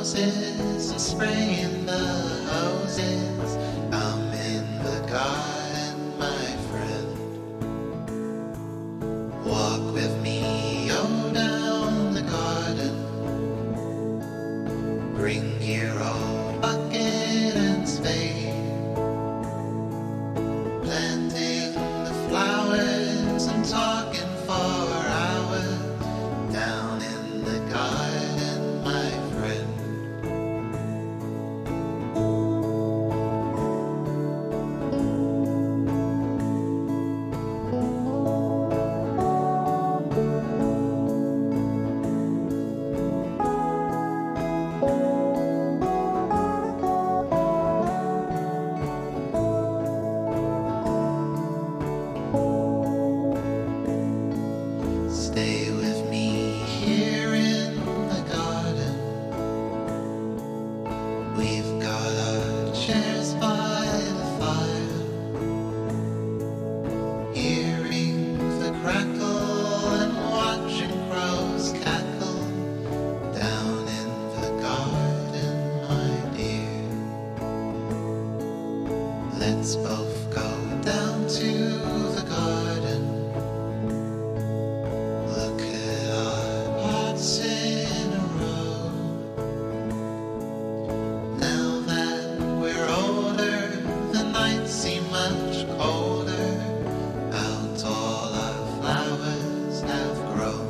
roses and spraying the hoses. I'm in the garden, my friend. Walk with me, oh, down the garden. Bring your own bucket and spade. Planting the flowers and talking for hours down in the garden, my friend. Stay with me here in the garden. We've got our chairs by the fire, hearing the crackle and watching crows cackle down in the garden, my dear. Let's both go down to the garden. Look at our pots in a row. Now that we're older, the nights seem much colder. How tall our flowers have grown.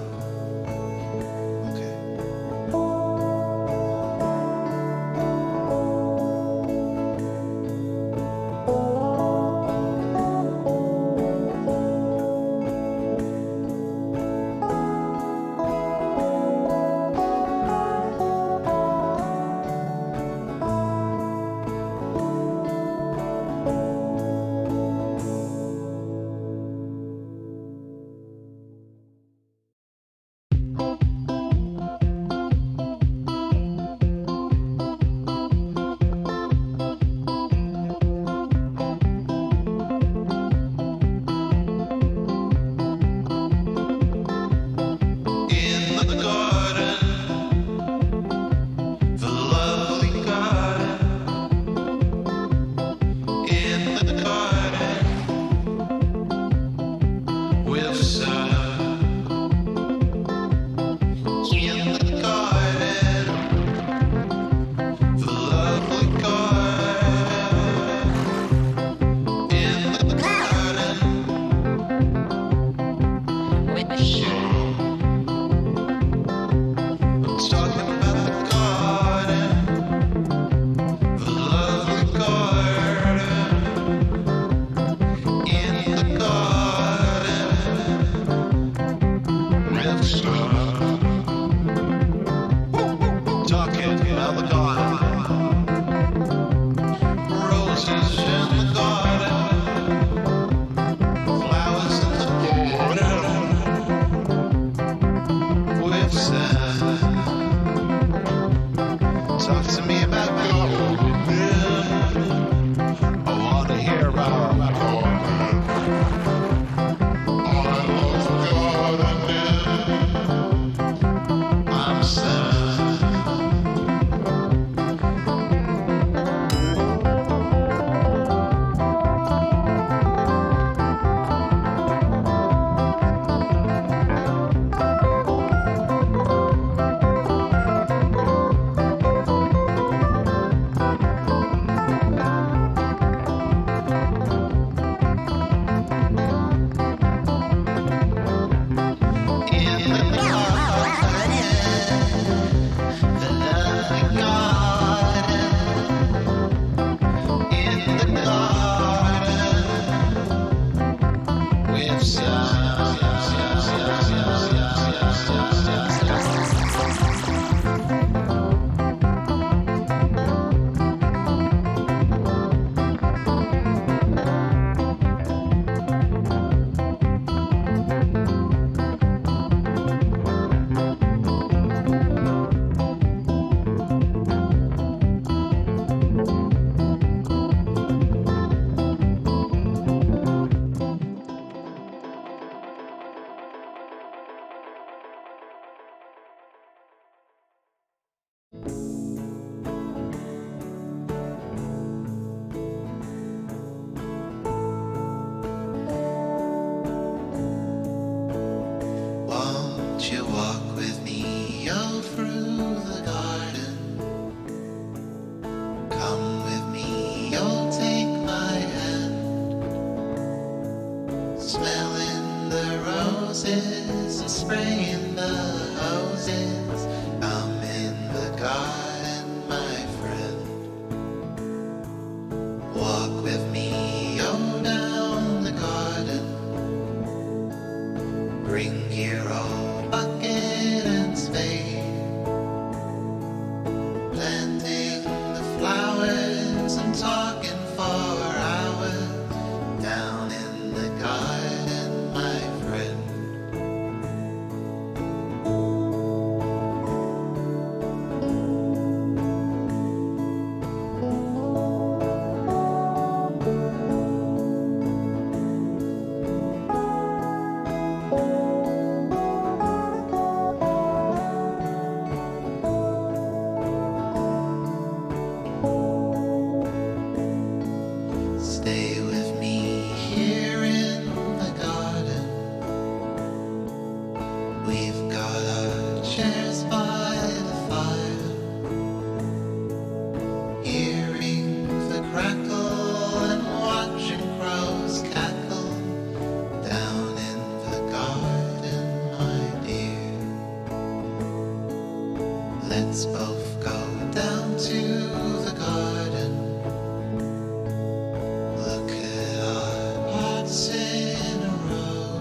Okay. In the garden, the lovely garden. In the garden, with sun. In the garden, the lovely garden. In the garden, with the shoe. talking about the garden, the lovely garden. In the garden, with sun. Talking about the garden, roses in the garden, flowers in the garden, with sun. Talk to me about garden. I wanna hear about garden. I love gardening. I'm sad. to the garden. Look at our pots in a row.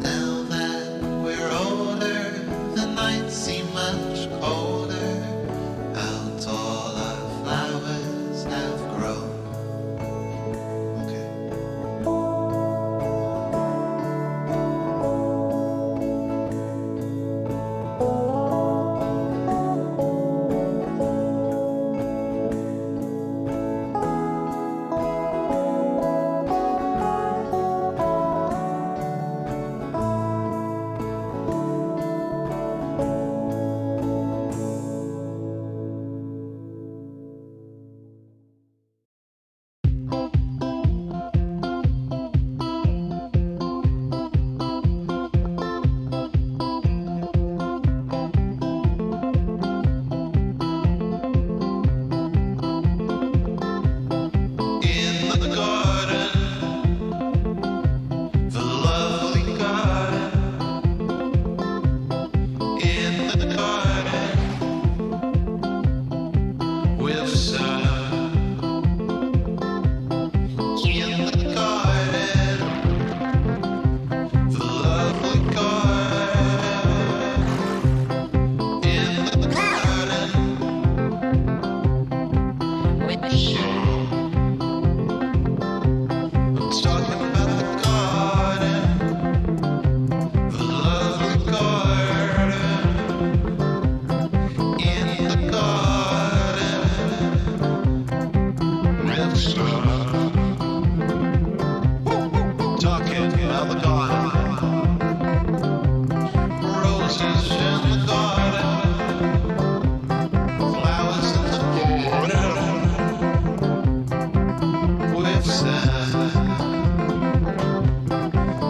Now that we're older, the nights seem much colder. How tall our flowers have grown.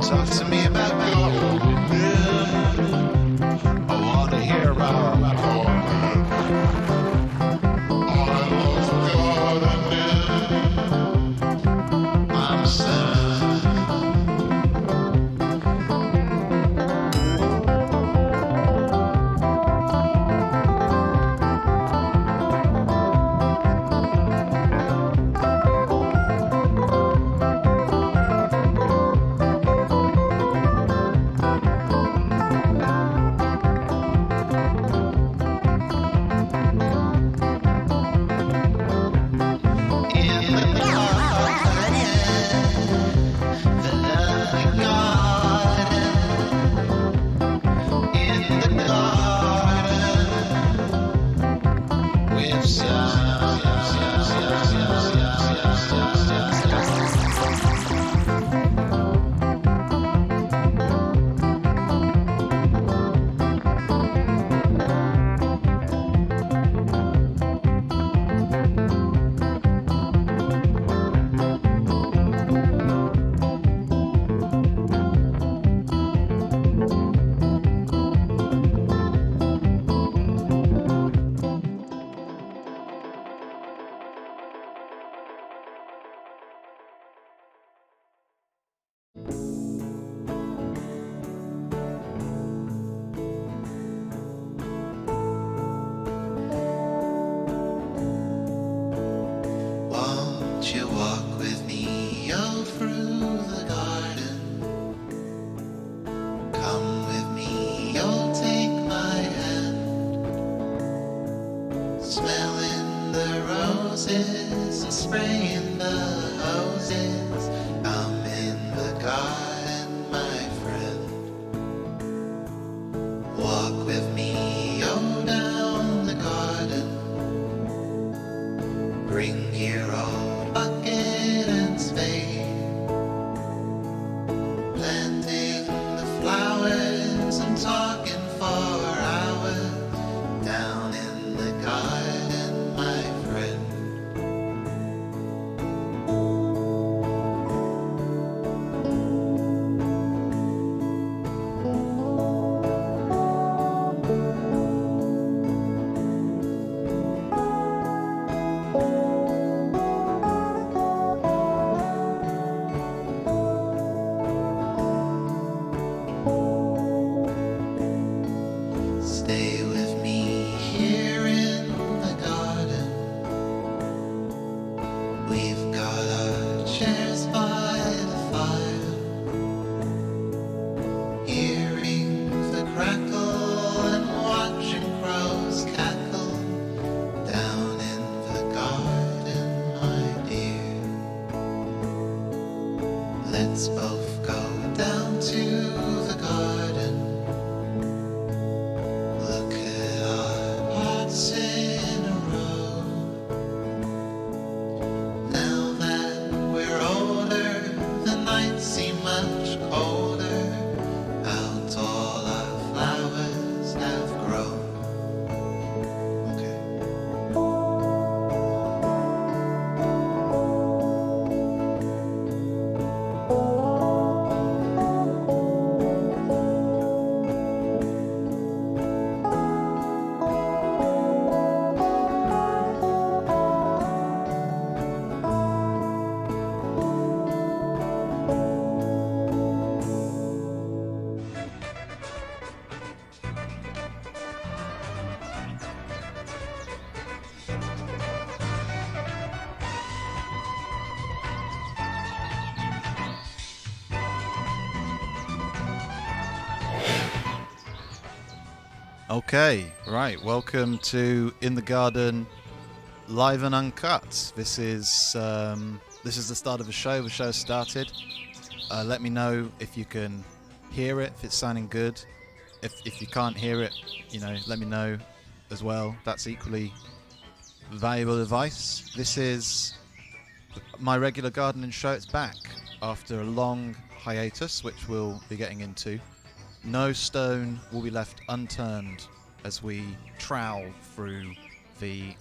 Talk to me about I wanna hear about I'm sad. Won't you walk with me all through the garden? Come with me, you'll take my hand. Smelling the roses and spraying the hoses. I'm in the garden, my friend. Walk with me, oh, down the garden. Bring your old bucket and spade. Planting the flowers and talking for hours. Down in the garden, my friend. Okay, right. Welcome to In the Garden, live and uncut. This is the start of the show. The show started. Let me know if you can hear it, if it's sounding good. If you can't hear it, let me know as well. That's equally valuable advice. This is my regular gardening show. It's back after a long hiatus, which we'll be getting into. No stone will be left unturned as we trowel through the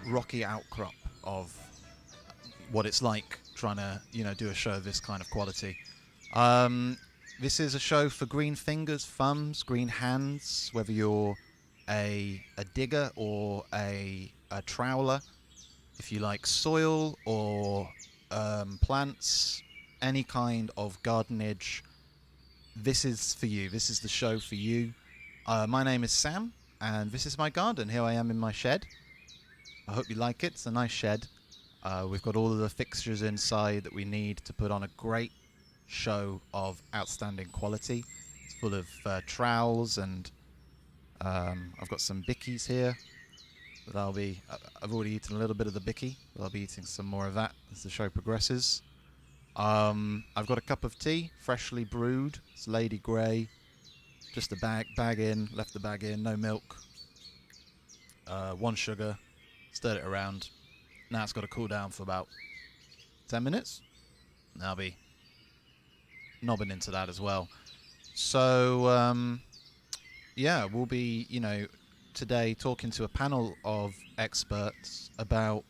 rocky outcrop of what it's like trying to, do a show of this kind of quality. This is a show for green fingers, thumbs, green hands, whether you're a digger or a troweler. If you like soil or plants, any kind of gardenage, this is for you. This is the show for you. My name is Sam, and this is my garden. Here I am in my shed. I hope you like it. It's a nice shed. We've got all of the fixtures inside that we need to put on a great show of outstanding quality. It's full of trowels, and I've got some bickies here. I've already eaten a little bit of the bicky, but I'll be eating some more of that as the show progresses. I've got a cup of tea, freshly brewed. It's Lady Grey. Just a bag in, left the bag in, no milk. 1 sugar, stirred it around. Now it's got to cool down for about 10 minutes. And I'll be knobbing into that as well. So, we'll be, today talking to a panel of experts about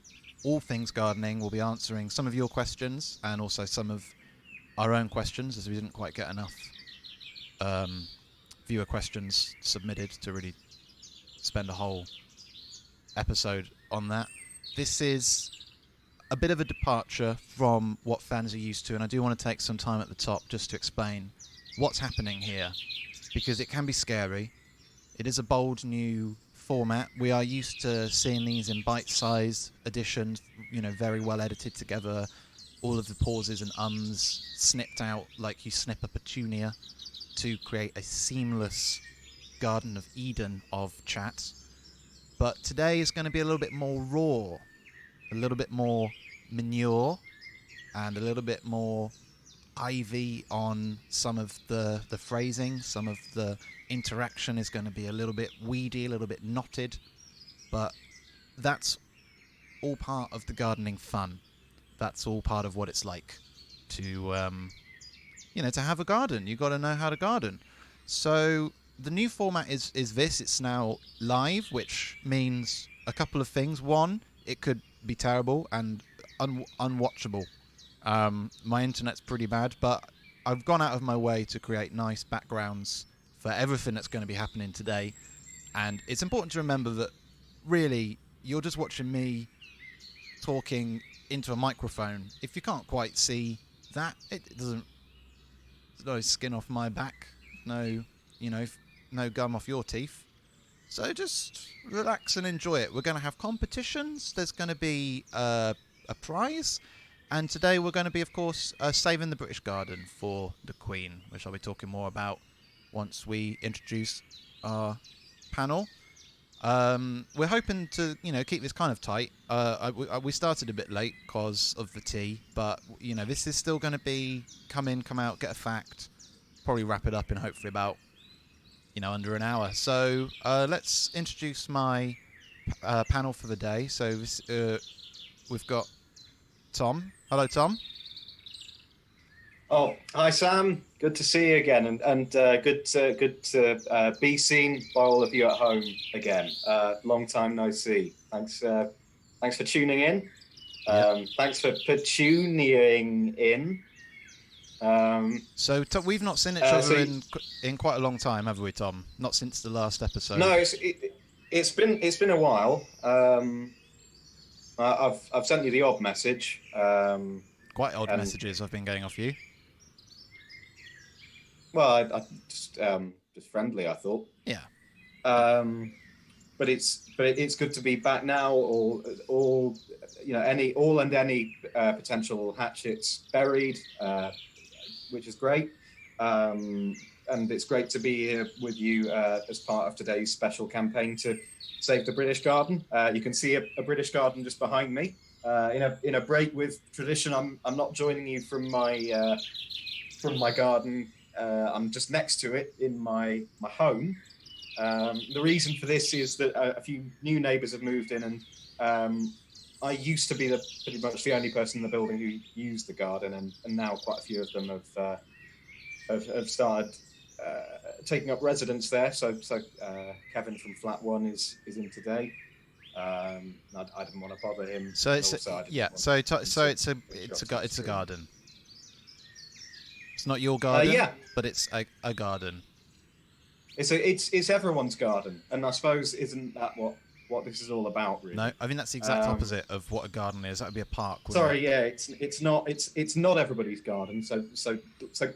all things gardening. We'll be answering some of your questions and also some of our own questions, as we didn't quite get enough viewer questions submitted to really spend a whole episode on that. This is a bit of a departure from what fans are used to, and I do want to take some time at the top just to explain what's happening here, because it can be scary. It is a bold new format. We are used to seeing these in bite-sized editions, very well edited together, all of the pauses and ums snipped out like you snip a petunia to create a seamless Garden of Eden of chat. But today is going to be a little bit more raw, a little bit more manure, and a little bit more ivy on some of the phrasing. Some of the interaction is going to be a little bit weedy, a little bit knotted, but that's all part of the gardening fun. That's all part of what it's like to to have a garden. You've got to know how to garden. So the new format is this. It's now live, which means a couple of things. One, it could be terrible and unwatchable. My internet's pretty bad, but I've gone out of my way to create nice backgrounds for everything that's going to be happening today. And it's important to remember that really you're just watching me talking into a microphone. If you can't quite see that, it doesn't. There's no skin off my back, no gum off your teeth. So just relax and enjoy it. We're going to have competitions. There's going to be a prize. And today we're going to be, of course, saving the British garden for the Queen, which I'll be talking more about once we introduce our panel. We're hoping to, keep this kind of tight. We started a bit late because of the tea, but, this is still going to be come in, come out, get a fact, probably wrap it up in hopefully about, under an hour. So let's introduce my panel for the day. So this, we've got Tom. Hello, Tom. Oh, hi Sam. Good to see you again, and good to be seen by all of you at home again. Long time no see. Thanks for tuning in. Thanks for tuning in. So we've not seen each other in quite a long time, have we, Tom? Not since the last episode. No, it's been a while. I've sent you the odd message. Quite odd messages I've been getting off you. Well, I just friendly, I thought. Yeah. But it's good to be back now. All any potential hatchets buried, which is great. and it's great to be here with you as part of today's special campaign to save the British Garden. You can see a British Garden just behind me. In a break with tradition, I'm not joining you from my garden. I'm just next to it in my home. The reason for this is that a few new neighbours have moved in, and I used to be pretty much the only person in the building who used the garden, and now quite a few of them have started taking up residence there. So Kevin from Flat One is in today. I didn't want to bother him. So it's it's a garden. It's not your garden, but it's a garden. It's everyone's garden, and I suppose isn't that what this is all about, really? No, I think that's the exact opposite of what a garden is. That would be a park. Sorry, it's not everybody's garden. So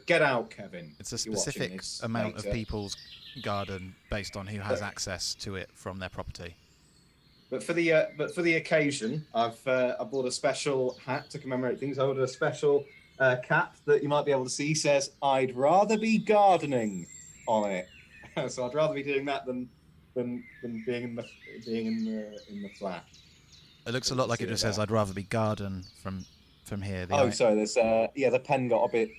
get out, Kevin. It's a specific amount of people's garden based on who has access to it from their property. But for the occasion, I bought a special hat to commemorate things. I ordered a special cap that you might be able to see. Says "I'd rather be gardening" on it. So I'd rather be doing that than being in the flat. It looks a lot like it just says "I'd rather be garden" from here. Sorry. There's the pen got a bit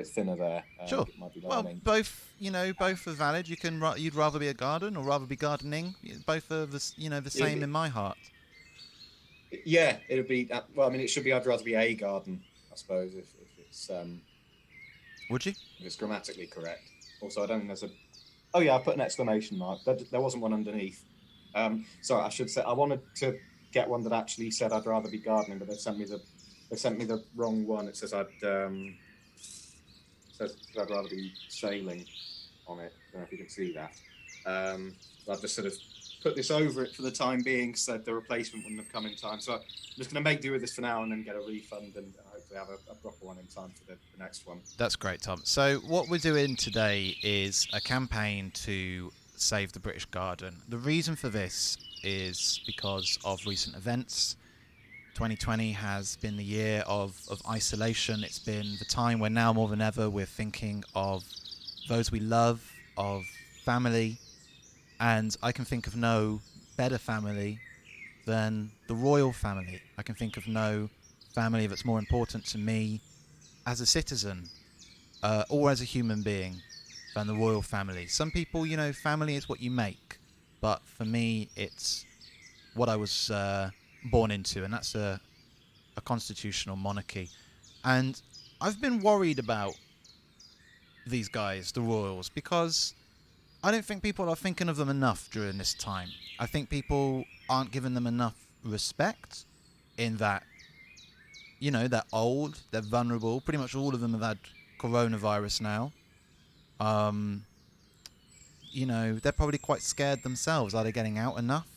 thinner there. Sure. Well, both are valid. You'd rather be a garden or rather be gardening. Both are the same in my heart. Yeah, it'd be. Well, I mean, it should be. I'd rather be a garden, I suppose, if it's. Would you? If it's grammatically correct. Also, I don't think there's a. Oh yeah, I put an exclamation mark. There wasn't one underneath. Sorry, I should say I wanted to get one that actually said I'd rather be gardening, but they sent me the wrong one. It says I'd rather be sailing on it. I don't know if you can see that. I've just sort of put this over it for the time being, so the replacement wouldn't have come in time. So I'm just going to make do with this for now and then get a refund and hopefully have a proper one in time for the next one. That's great, Tom. So what we're doing today is a campaign to save the British Garden. The reason for this is because of recent events. 2020 has been the year of isolation. It's been the time where now more than ever we're thinking of those we love, of family, and I can think of no better family than the royal family. I can think of no family that's more important to me as a citizen or as a human being than the royal family. Some people, family is what you make, but for me it's what I was born into, and that's a constitutional monarchy. And I've been worried about these guys, the royals, because I don't think people are thinking of them enough during this time. I think people aren't giving them enough respect in that, they're old, they're vulnerable. Pretty much all of them have had coronavirus now. They're probably quite scared themselves. Are they getting out enough?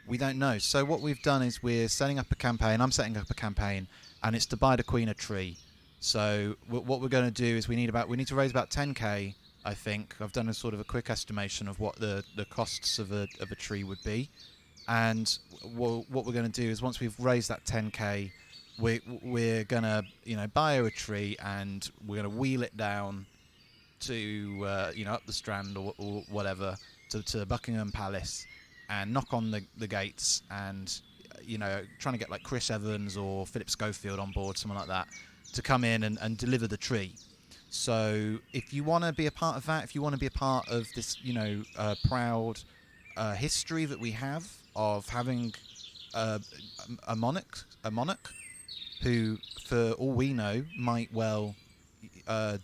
We don't know. So what we've done is we're setting up a campaign. I'm setting up a campaign, and it's to buy the Queen a tree. So what we're going to do is we need to raise about 10k. I think I've done a sort of a quick estimation of what the costs of a tree would be, and what we're going to do is once we've raised that 10k, we're going to buy her a tree, and we're going to wheel it down to up the Strand or whatever to Buckingham Palace, and knock on the gates, and trying to get like Chris Evans or Philip Schofield on board, someone like that, to come in and deliver the tree. So if you want to be a part of that, if you want to be a part of this, proud history that we have of having a monarch who, for all we know, might well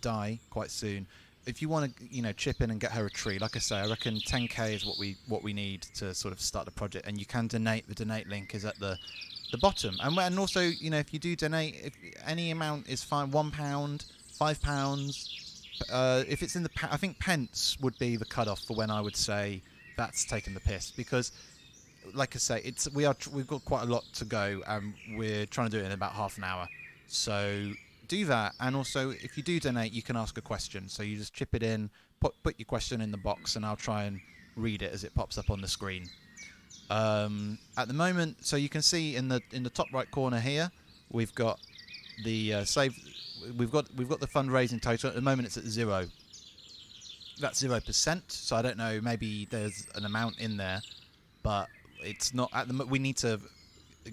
die quite soon. If you want to, chip in and get her a tree, like I say, I reckon 10k is what we need to sort of start the project. And you can donate. The donate link is at the bottom. And also, if you do donate, if any amount is fine. £1, £5. If it's in I think pence would be the cutoff for when I would say that's taking the piss, because, like I say, we've got quite a lot to go, and we're trying to do it in about half an hour. So do that, and also if you do donate, you can ask a question. So you just chip it in, put your question in the box, and I'll try and read it as it pops up on the screen. At the moment, so you can see in the top right corner here, we've got the we've got the fundraising total at the moment. It's at 0. That's 0%. So I don't know. Maybe there's an amount in there, but it's not at the. We need to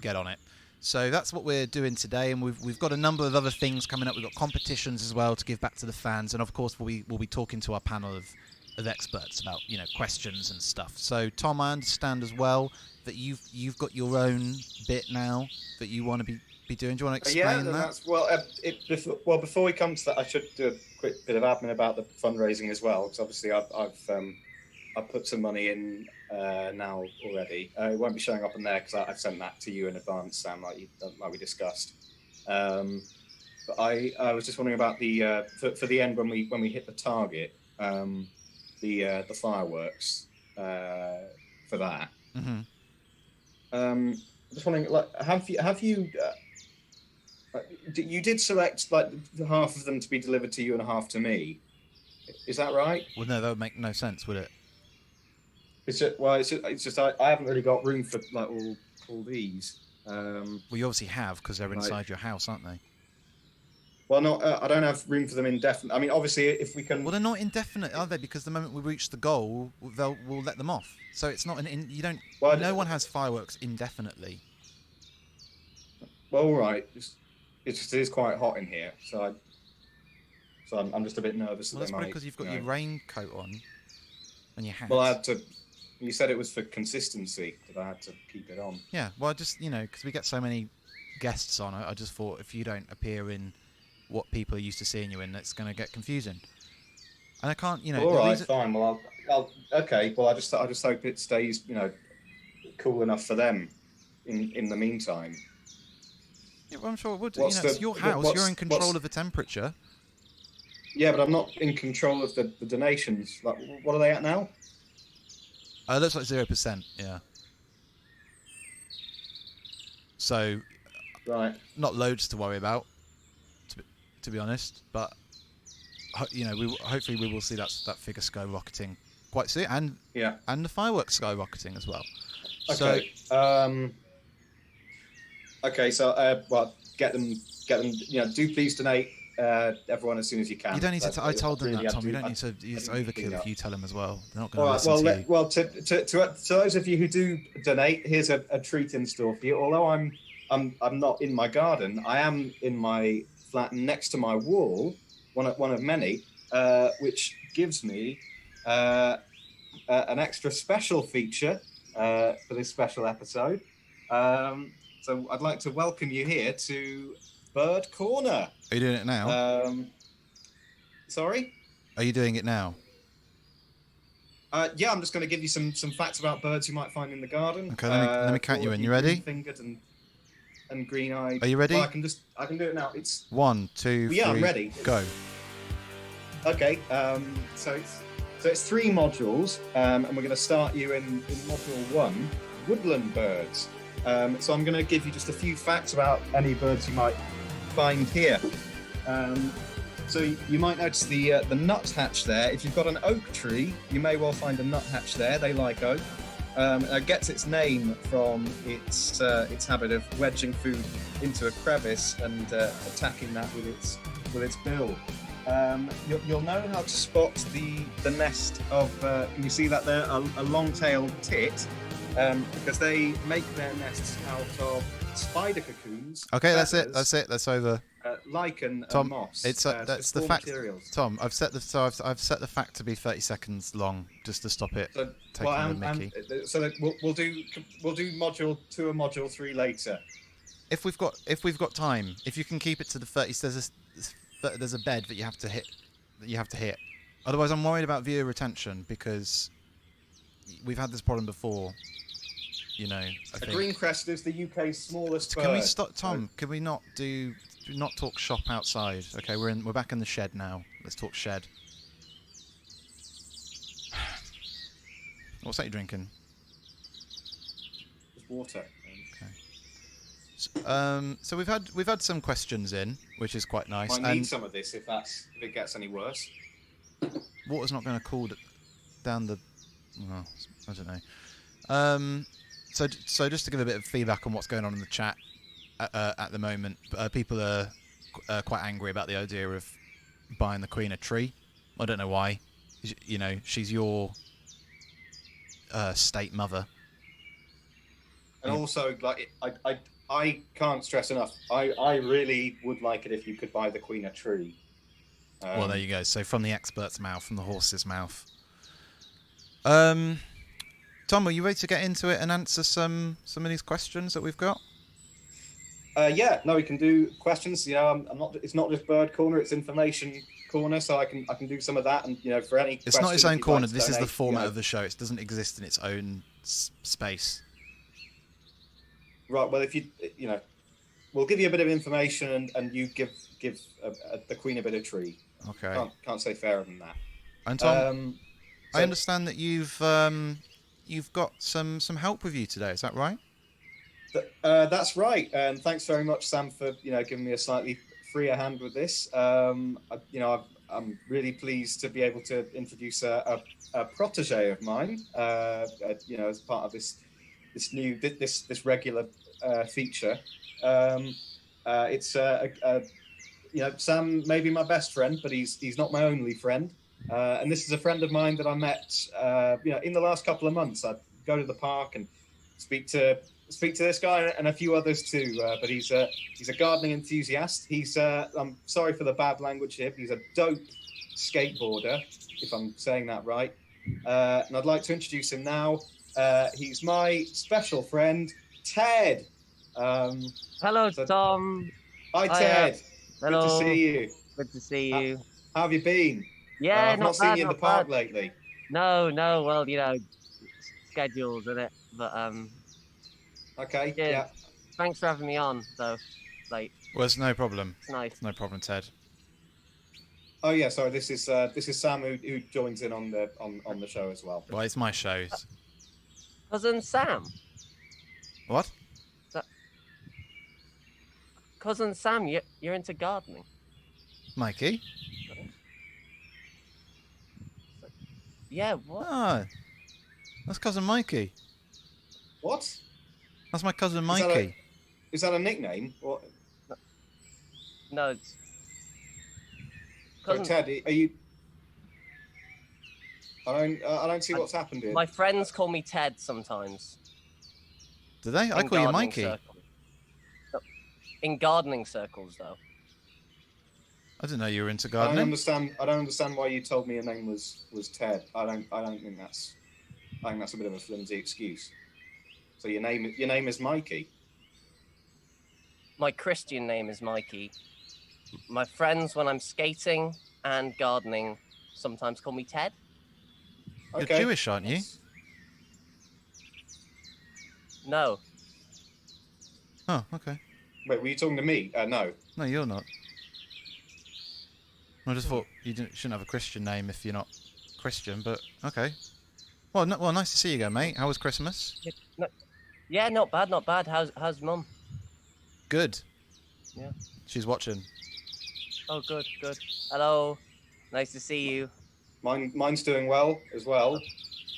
get on it. So that's what we're doing today, and we've got a number of other things coming up. We've got competitions as well to give back to the fans, and of course we'll be talking to our panel of experts about questions and stuff. So Tom, I understand as well that you've got your own bit now that you want to be doing. Do you want to explain that? That's before we come to that, I should do a quick bit of admin about the fundraising as well, because obviously I've put some money in now already. It won't be showing up in there because I've sent that to you in advance, Sam, like we discussed. But I was just wondering about the for the end when we hit the target, the fireworks for that. Mm-hmm. Just wondering, like, have you you did select like half of them to be delivered to you and half to me? Is that right? Well, no, that would make no sense, would it? It's just I haven't really got room for like all these. Well, you obviously have because they're inside your house, aren't they? Well, no, I don't have room for them indefinite. I mean, obviously, if we can. Well, they're not indefinite, are they? Because the moment we reach the goal, we'll let them off. So it's not you don't. Well, no one has fireworks indefinitely. Well, all right. It is quite hot in here, so I'm just a bit nervous. Well, that's probably because you've got your raincoat on and your hat. Well, I had to. You said it was for consistency that I had to keep it on. Yeah. Well, just because we get so many guests on, I just thought if you don't appear in what people are used to seeing you in, it's going to get confusing. And I can't, All right, fine. Well, I'll okay. Well, I just hope it stays, cool enough for them in the meantime. Yeah, well, I'm sure it would. It's your house. You're in control of the temperature. Yeah, but I'm not in control of the donations. Like, what are they at now? It looks like 0%. Yeah. So, right. Not loads to worry about, to be honest. But hopefully we will see that figure skyrocketing quite soon, and the fireworks skyrocketing as well. Okay. So, okay. So, get them. Do please donate. Everyone as soon as you can. You don't need to. I told them that, Tom. You don't need to. It's overkill if you tell them as well. They're not going to listen to you. Well, to those of you who do donate, here's a treat in store for you. Although I'm not in my garden, I am in my flat next to my wall, one of many, which gives me an extra special feature for this special episode. So I'd like to welcome you here to Bird Corner. Are you doing it now? Sorry? Are you doing it now? Yeah, I'm just going to give you some facts about birds you might find in the garden. Okay, let me count you in. You ready? Fingered and green-eyed. Are you ready? Well, I can do it now. It's 1, 2, 3. Yeah, I'm ready. Go. Okay. So it's 3 modules, and we're going to start you in module 1, woodland birds. So I'm going to give you just a few facts about any birds you might find here. So you might notice the nuthatch there. If you've got an oak tree, you may well find a nuthatch there. They like oak. It gets its name from its habit of wedging food into a crevice and attacking that with its bill. You'll know how to spot the nest of. Can you see that there? A long-tailed tit. Because they make their nests out of spider cocoons. Okay, feathers, that's it. That's over. Lichen Tom, and moss. that's the fact. Materials. Tom, I've set the the fact to be 30 seconds long just to stop it taking the Mickey. So we'll do module 2 and module 3 later. If we've got time, if you can keep it to the 30, there's a bed that you have to hit. Otherwise, I'm worried about viewer retention because we've had this problem before. A green crested is the UK's smallest bird. Can we stop, Tom? Can we not talk shop outside? Okay, we're back in the shed now. Let's talk shed. What's that you're drinking? Just water. Okay. So we've had some questions in, which is quite nice. I need some of this if it gets any worse. Water's not going to cool down the. Well, I don't know. So just to give a bit of feedback on what's going on in the chat at the moment, people are quite angry about the idea of buying the Queen a tree. I don't know why. You know, she's your state mother. And also, like, I can't stress enough. I really would like it if you could buy the Queen a tree. Well, there you go. So from the expert's mouth, from the horse's mouth. Tom, are you ready to get into it and answer some of these questions that we've got? Yeah, no, we can do questions. You know, I'm not. It's not just bird corner; it's information corner. So I can do some of that. And you know, for any it's not its own corner. This is the donate, format of the show. It doesn't exist in its own space. Right. Well, if you know, we'll give you a bit of information, and you give the Queen a bit of tree. Okay. Can't say fairer than that. And Tom, I understand that you've got some help with you today. Is that right? That's right, and thanks very much, Sam, for giving me a slightly freer hand with this. I'm really pleased to be able to introduce a protege of mine. As part of this regular feature. It's Sam may be my best friend, but he's not my only friend. And this is a friend of mine that I met in the last couple of months. I'd go to the park and speak to this guy and a few others too. But he's a gardening enthusiast. I'm sorry for the bad language here, but he's a dope skateboarder, if I'm saying that right. And I'd like to introduce him now. He's my special friend, Ted. Hello, Tom. Hi, Ted. Hello. Good to see you. Good to see you. How have you been? Yeah, I've not seen you in the park lately. No. Well, schedules in it, but Okay. Yeah. Thanks for having me on, though. Like. Well, it's no problem. It's nice. No problem, Ted. Oh yeah, sorry. This is Sam who joins in on the show as well. Well, it's my show. Cousin Sam. What? Cousin Sam, you're into gardening. Mikey? Yeah, what? Ah, that's cousin Mikey. What? That's my cousin Mikey. Is that a nickname? What? No, it's... Cousin... Ted, are you... I don't see what's happened here. My friends call me Ted sometimes. Do they? I call you Mikey. Circles. In gardening circles, though. I didn't know you were into gardening. I don't understand why you told me your name was Ted. I don't think that's a bit of a flimsy excuse. So your name is Mikey. My Christian name is Mikey. My friends, when I'm skating and gardening, sometimes call me Ted. You're Jewish, aren't you? No. Oh, okay. Wait, were you talking to me? No. No, you're not. I just thought you shouldn't have a Christian name if you're not Christian, but okay. Well, nice to see you again, mate. How was Christmas? Yeah, not bad, not bad. How's Mum? Good. Yeah. She's watching. Oh, good. Hello. Nice to see you. Mine's doing well as well.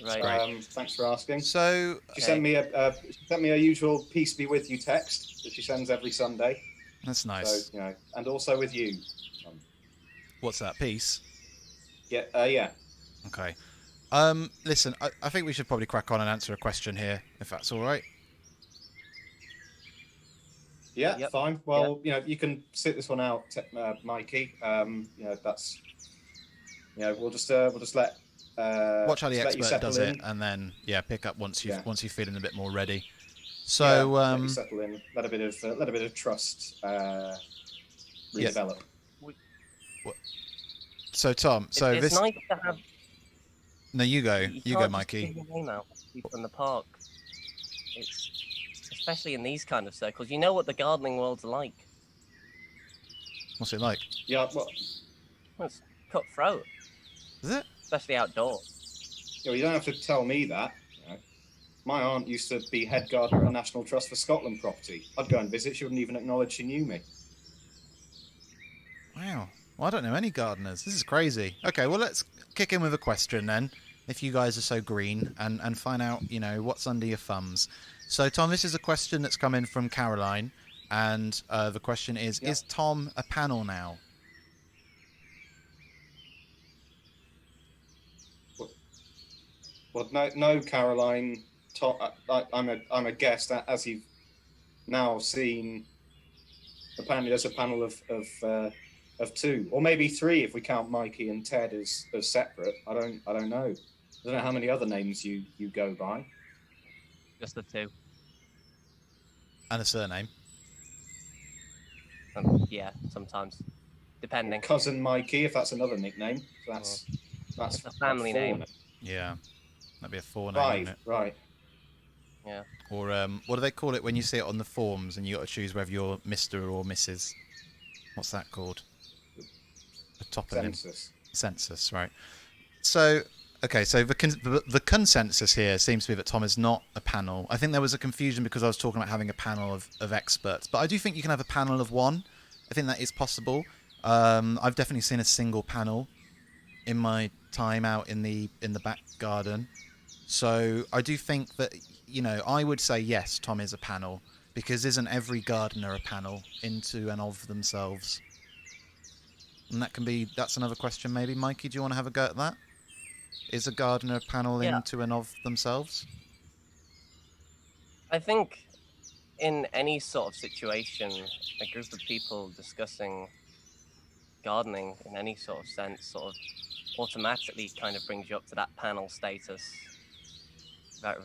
Right. Thanks for asking. So she sent me a usual "Peace be with you" text that she sends every Sunday. That's nice. So and also with you. What's that? Peace. Yeah. Okay. Listen, I think we should probably crack on and answer a question here, if that's all right. Yeah, yep. Fine. Well, you can sit this one out, Mikey. That's. We'll just let. Watch how the expert does it, and then pick up once you're feeling a bit more ready. So let you settle in, let a bit of trust redevelop. So Tom, it's nice to have. No, you go, can't Mikey. Just your name out, people in the park. It's especially in these kind of circles. You know what the gardening world's like. What's it like? Yeah, well, it's cutthroat. Is it? Especially outdoors. You don't have to tell me that. My aunt used to be head gardener at a National Trust for Scotland property. I'd go and visit. She wouldn't even acknowledge she knew me. Wow. Well, I don't know any gardeners. This is crazy. Okay, well, let's kick in with a question then, if you guys are so green, and find out, what's under your thumbs. So, Tom, this is a question that's come in from Caroline. And the question is Tom a panel now? Well, no, Caroline. I'm a guest. As you've now seen, apparently there's a panel of two, or maybe three if we count Mikey and Ted as separate. I don't know. I don't know how many other names you go by. Just the two. And a surname. Yeah, sometimes, depending. Cousin Mikey, if that's another nickname. So that's It's a family four. name. Yeah, that'd be a 4 name, Five, wouldn't it? right. Yeah. Or what do they call it when you see it on the forms and you got to choose whether you're Mr. or Mrs.? What's that called? The toponym. Census, right? So, okay, so the consensus here seems to be that Tom is not a panel. I think there was a confusion because I was talking about having a panel of experts, but I do think you can have a panel of one. I think that is possible. I've definitely seen a single panel in my time out in the back garden. So I do think that, I would say yes, Tom is a panel, because isn't every gardener a panel into and of themselves? And that's another question maybe. Mikey, do you want to have a go at that? Is a gardener a panel into and of themselves? I think in any sort of situation, a group of people discussing gardening in any sort of sense sort of automatically kind of brings you up to that panel status. I don't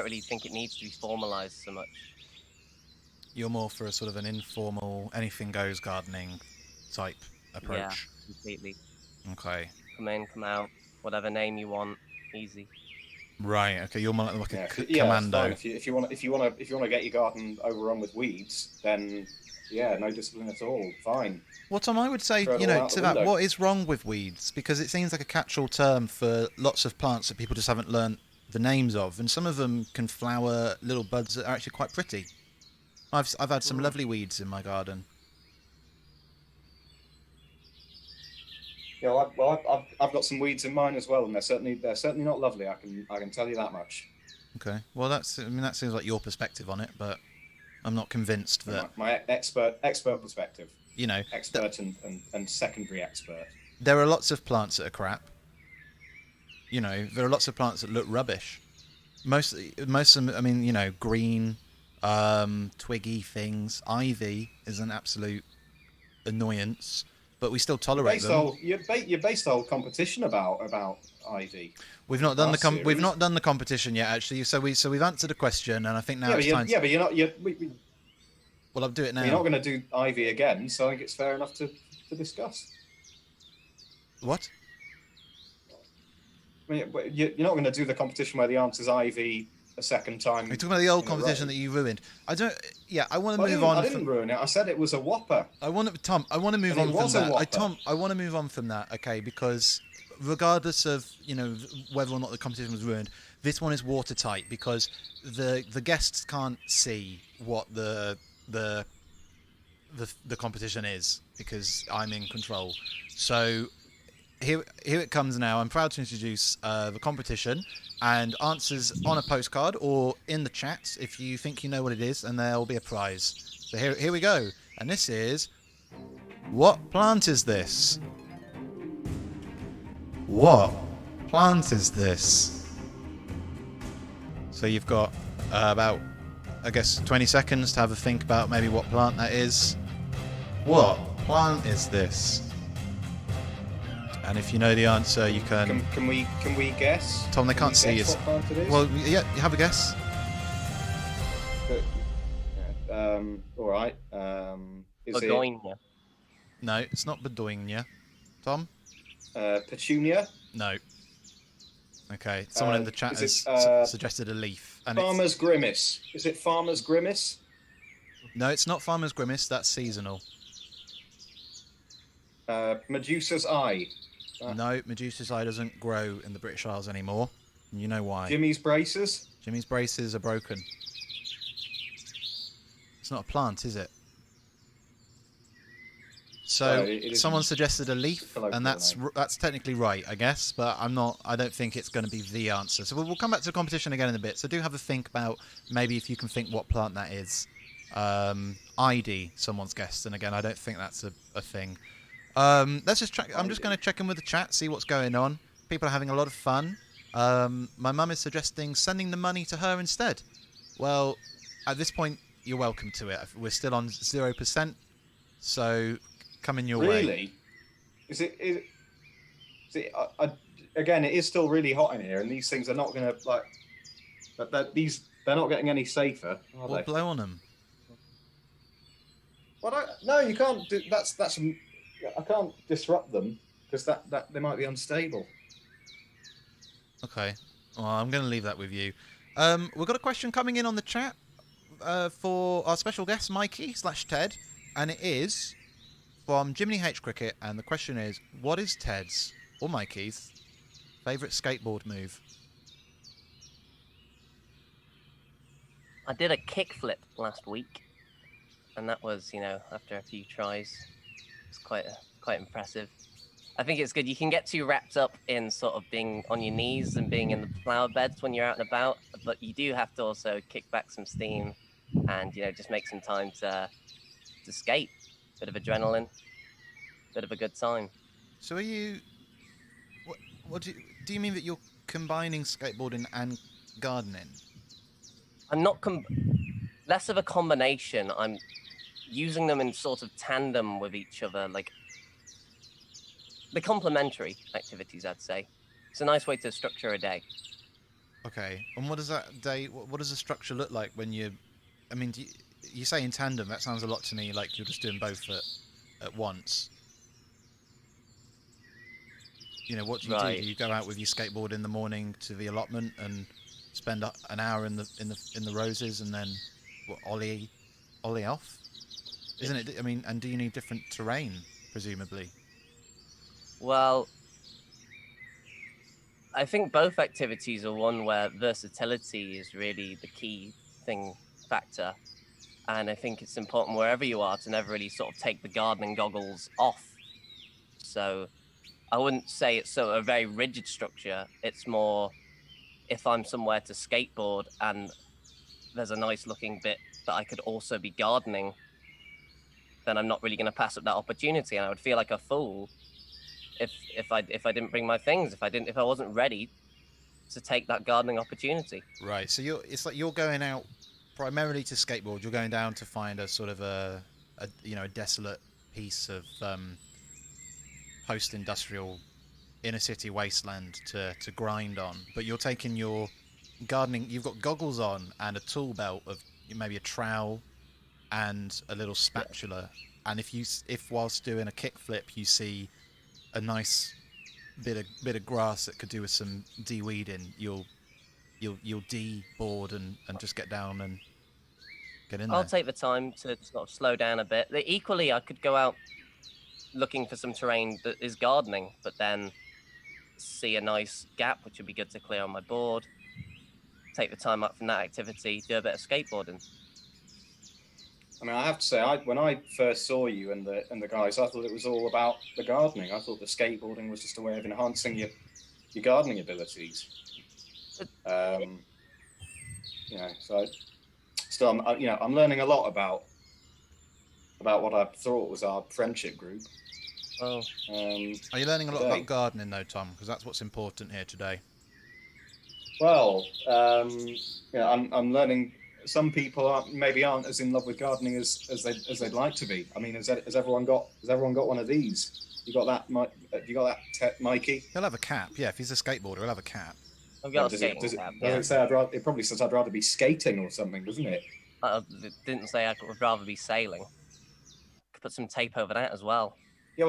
really think it needs to be formalized so much. You're more for a sort of an informal, anything goes gardening type approach. Yeah, completely. Okay. Come in, come out, whatever name you want, easy. Right. Okay. You're more like a commando. commando. If you want to get your garden overrun with weeds, then no discipline at all. Fine. Well, Tom, I would say, to that, what is wrong with weeds? Because it seems like a catch-all term for lots of plants that people just haven't learnt the names of, and some of them can flower little buds that are actually quite pretty. I've had some lovely weeds in my garden. Yeah, well, I've got some weeds in mine as well, and they're certainly not lovely. I can tell you that much. Okay. Well, that seems like your perspective on it, but I'm not convinced that my expert perspective. Expert and secondary expert. There are lots of plants that are crap. There are lots of plants that look rubbish. Most of them, green, twiggy things. Ivy is an absolute annoyance, but we still tolerate them. You based the whole competition about ivy. We've not done the competition yet, actually. So we've answered a question, and I think now it's time. Yeah, but you're not. Well, I'll do it now. You're not going to do ivy again, so I think it's fair enough to discuss. What? I mean, you're not going to do the competition where the answer's ivy a second time. You're talking about the old competition that you ruined. I want to move on. I didn't ruin it. I said it was a whopper. I want to move on from that. I want to move on from that, okay? Because regardless of whether or not the competition was ruined, this one is watertight because the guests can't see what the competition is because I'm in control. So here it comes now. I'm proud to introduce the competition and answers on a postcard or in the chat if you think you know what it is, and there will be a prize. So here we go. And this is, what plant is this? What plant is this? So you've got about, I guess, 20 seconds to have a think about maybe what plant that is. What plant is this? And if you know the answer, you can. Can we guess? Tom, they can't see you. Well, yeah, you have a guess. All right. Is Begonia. it? No, it's not begonia. Tom? Petunia. No. Okay, someone in the chat has suggested a leaf. And Farmer's Grimace. Is it Farmer's Grimace? No, it's not Farmer's Grimace. That's seasonal. Medusa's Eye. No, Medusa's Eye doesn't grow in the British Isles anymore. And you know why. Jimmy's Braces. Jimmy's braces are broken. It's not a plant, is it? So someone suggested a leaf, and that's technically right, I guess. But I don't think it's going to be the answer. So we'll come back to the competition again in a bit. So do have a think about maybe if you can think what plant that is. ID someone's guest, and again, I don't think that's a thing. Let's just check. I'm just going to check in with the chat, see what's going on. People are having a lot of fun. My mum is suggesting sending the money to her instead. Well, at this point, you're welcome to it. We're still on 0%, so coming your way. Really? Is it again, it is still really hot in here, and these things are not going to, like... They're not getting any safer, are Well, they? blow on them. No, you can't do... I can't disrupt them, because that they might be unstable. Okay. Well, I'm going to leave that with you. We've got a question coming in on the chat for our special guest, Mikey/Ted, and it is from Jiminy H Cricket, and the question is, what is Ted's or Mikey's favourite skateboard move? I did a kickflip last week, and that was, after a few tries, it's quite impressive. I think it's good. You can get too wrapped up in sort of being on your knees and being in the flower beds when you're out and about, but you do have to also kick back some steam and, just make some time to skate. Bit of adrenaline, bit of a good time. So are you... What do you mean that you're combining skateboarding and gardening? I'm not less of a combination. I'm using them in sort of tandem with each other, like the complementary activities, I'd say. It's a nice way to structure a day. Okay, and what does that day? What does the structure look like when you? I mean, you say in tandem. That sounds a lot to me like you're just doing both at once. What do you do? Do you go out with your skateboard in the morning to the allotment and spend an hour in the roses and then ollie off? Isn't it? I mean, and do you need different terrain, presumably? Well, I think both activities are one where versatility is really the key factor. And I think it's important wherever you are to never really sort of take the gardening goggles off. So I wouldn't say it's a very rigid structure. It's more if I'm somewhere to skateboard and there's a nice looking bit that I could also be gardening, then I'm not really going to pass up that opportunity. And I would feel like a fool if I didn't bring my things, if I wasn't ready to take that gardening opportunity. Right. So it's like you're going out primarily to skateboard. You're going down to find a sort of a desolate piece of post-industrial inner city wasteland to grind on. But you're taking your gardening. You've got goggles on and a tool belt of maybe a trowel and a little spatula. Yeah. And if whilst doing a kickflip you see a nice bit of grass that could do with some de-weeding, you'll de-board and just get down and get in there. I'll take the time to sort of slow down a bit. Equally, I could go out looking for some terrain that is gardening, but then see a nice gap, which would be good to clear on my board. Take the time up from that activity, do a bit of skateboarding. I mean, I have to say, when I first saw you and the guys, I thought it was all about the gardening. I thought the skateboarding was just a way of enhancing your gardening abilities. So still, I'm learning a lot about what I thought was our friendship group. Oh. Are you learning a lot about gardening, though, Tom? Because that's what's important here today. Well, I'm learning. Some people maybe aren't as in love with gardening as they'd like to be. I mean, has everyone got one of these? You got that, Mikey? He'll have a cap. Yeah, if he's a skateboarder, he'll have a cap. I've got a skating cap. It probably says I'd rather be skating or something, doesn't it? It didn't say I would rather be sailing. Could put some tape over that as well. Yeah,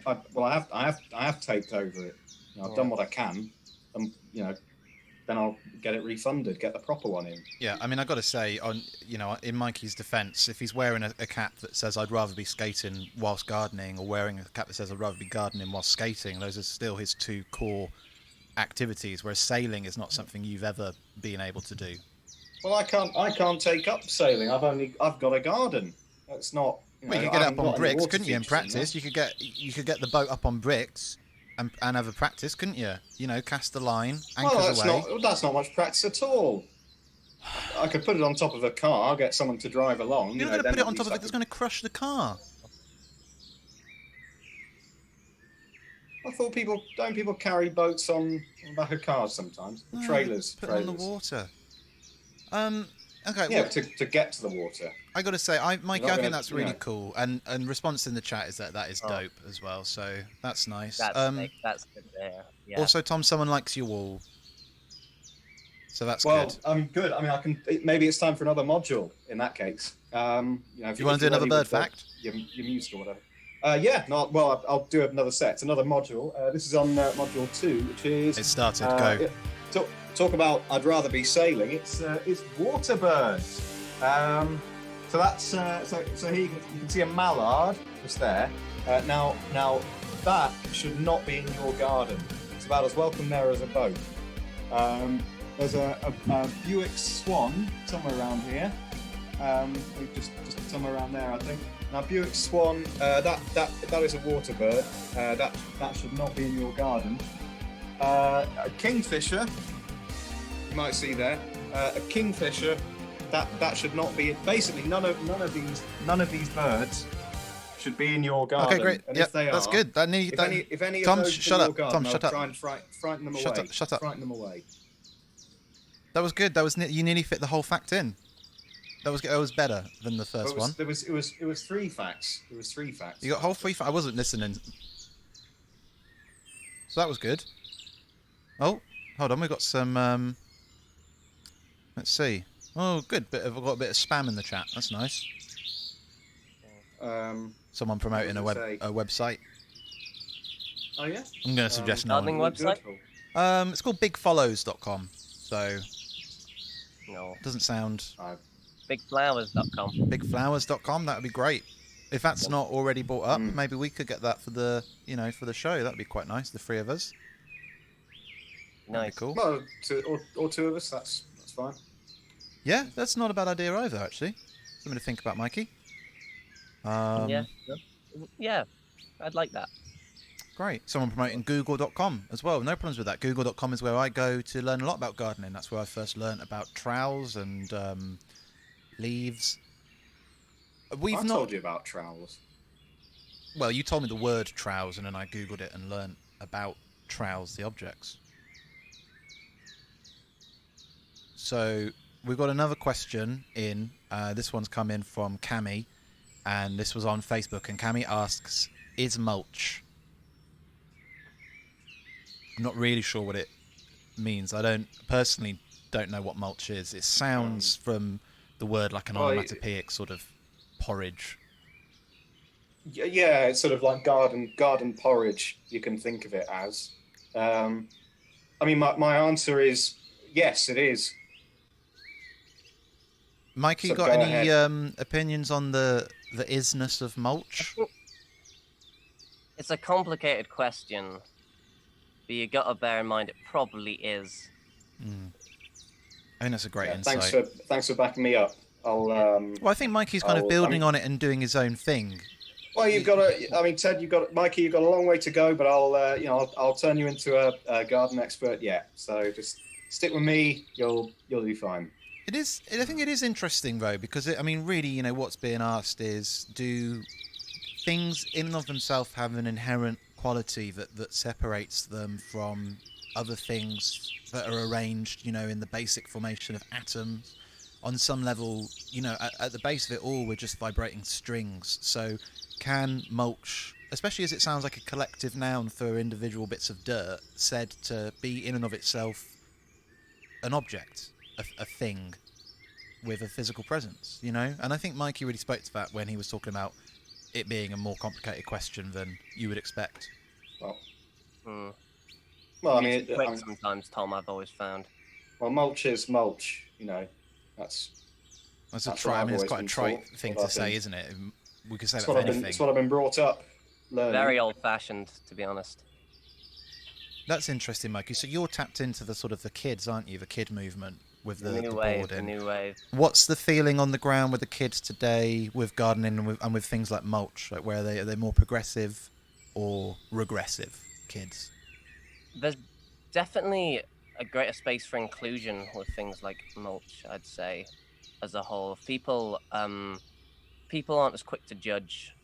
I have taped over it. I've done what I can, and then I'll get it refunded, get the proper one in. Yeah, I mean, I've got to say, in Mikey's defence, if he's wearing a cap that says I'd rather be skating whilst gardening, or wearing a cap that says I'd rather be gardening whilst skating, those are still his two core activities, whereas sailing is not something you've ever been able to do. Well, I can't take up sailing. I've got a garden. That's not. Well, you could get up on bricks, couldn't you? In practice, you could get the boat up on bricks and have a practice, couldn't you? Cast the line, anchors away. That's not much practice at all. I could put it on top of a car, get someone to drive along. You're not going to put it on top of it. That's going to crush the car. I thought people carry boats on the back of cars sometimes. No, Trailers. Put it on the water. Okay. Yeah, well, to get to the water. I got to say, Mikey, I think that's really know. cool, and response in the chat is that is dope as well. So that's nice. That's good there. Yeah. Also, Tom, someone likes your wall, so that's Well, good. I'm good. I mean, maybe it's time for another module in that case. If you want to do another bird fact? Your music or whatever. Yeah. I'll do another set. It's another module. This is on module 2, which is. It started. Go. Talk about. I'd rather be sailing. It's water birds. So that's so here you can see a mallard just there. Now that should not be in your garden. It's about as welcome there as a boat. There's a Buick Swan somewhere around here. Just somewhere around there, I think. Now Buick Swan, that is a water bird. That should not be in your garden. A kingfisher, you might see there. A kingfisher, that should not be. Basically, none of these birds should be in your garden. Okay, great. And Yep, if they that's are, good. if any Tom, of those shut in up. your garden, Tom, shut I'll up. try and frighten them away. Shut up. Frighten them away. That was good. You nearly fit the whole fact in. That was better than the first one. It was 3 facts. It was 3 facts. You got whole 3 facts. I wasn't listening. So that was good. Oh, hold on. We've got some. Let's see. Oh, good. I've got a bit of spam in the chat. That's nice. Someone promoting a website. Oh yeah. I'm going to suggest no. Gardening website. It's called bigfollows.com. So. No. Doesn't sound. Bigflowers.com. Bigflowers.com. That would be great. If that's not already bought up, maybe we could get that for the show. That'd be quite nice. The 3 of us. Nice. Cool. Well, 2 of us. That's fine. Yeah, that's not a bad idea either. Actually, something to think about, Mikey. Yeah, I'd like that. Great. Someone promoting google.com as well. No problems with that. Google.com is where I go to learn a lot about gardening. That's where I first learned about trowels and leaves. I told you about trowels. Well, you told me the word trowels, and then I googled it and learned about trowels, the objects. So we've got another question in. This one's come in from Cami, and this was on Facebook. And Cami asks, "Is mulch?" I'm not really sure what it means. I personally don't know what mulch is. It sounds from the word like an onomatopoeic sort of porridge. Yeah, it's sort of like garden porridge. You can think of it as. I mean, my answer is yes, it is. Mikey, So got go any ahead. opinions on the isness of mulch? It's a complicated question, but you got to bear in mind it probably is. I think that's a great insight. Thanks for backing me up. Well, I think Mikey's kind of building on it and doing his own thing. Well, you've got to. I mean, Ted, Mikey, you've got a long way to go, but I'll turn you into a garden expert. Yeah, so just stick with me. You'll do fine. It is. I think it is interesting though, because really, what's being asked is, do things in and of themselves have an inherent quality that separates them from other things that are arranged, in the basic formation of atoms? On some level, at the base of it all, we're just vibrating strings. So can mulch, especially as it sounds like a collective noun for individual bits of dirt, said to be in and of itself an object, a thing with a physical presence, And I think Mikey really spoke to that when he was talking about it being a more complicated question than you would expect. Well, I mean, sometimes, Tom, I've always found. Well, mulch is mulch, That's a trite. I mean, it's quite a trite thing to say, isn't it? We could say that for anything. It's what I've been brought up learning. Very old-fashioned, to be honest. That's interesting, Mikey. So you're tapped into the sort of the kids, aren't you? The kid movement with the new board. The new wave. What's the feeling on the ground with the kids today with gardening and with things like mulch? Like, where are they more progressive or regressive kids? There's definitely a greater space for inclusion with things like mulch, I'd say, as a whole. People aren't as quick to judge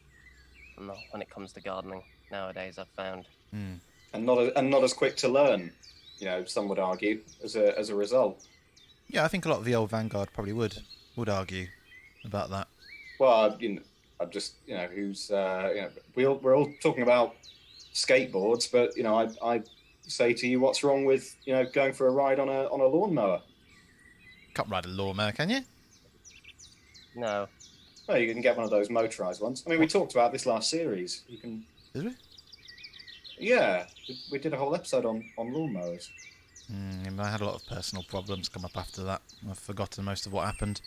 when it comes to gardening nowadays, I've found. And not as quick to learn, some would argue, as a result. Yeah, I think a lot of the old Vanguard probably would argue about that. Well, I'm just, who's, we're all talking about skateboards, but I say to you, what's wrong with going for a ride on a lawnmower? Can't ride a lawnmower, can you? No. Well, you can get one of those motorized ones. I mean, we talked about this last series. You can. Did we? Yeah, we did a whole episode on lawnmowers. I had a lot of personal problems come up after that. I've forgotten most of what happened.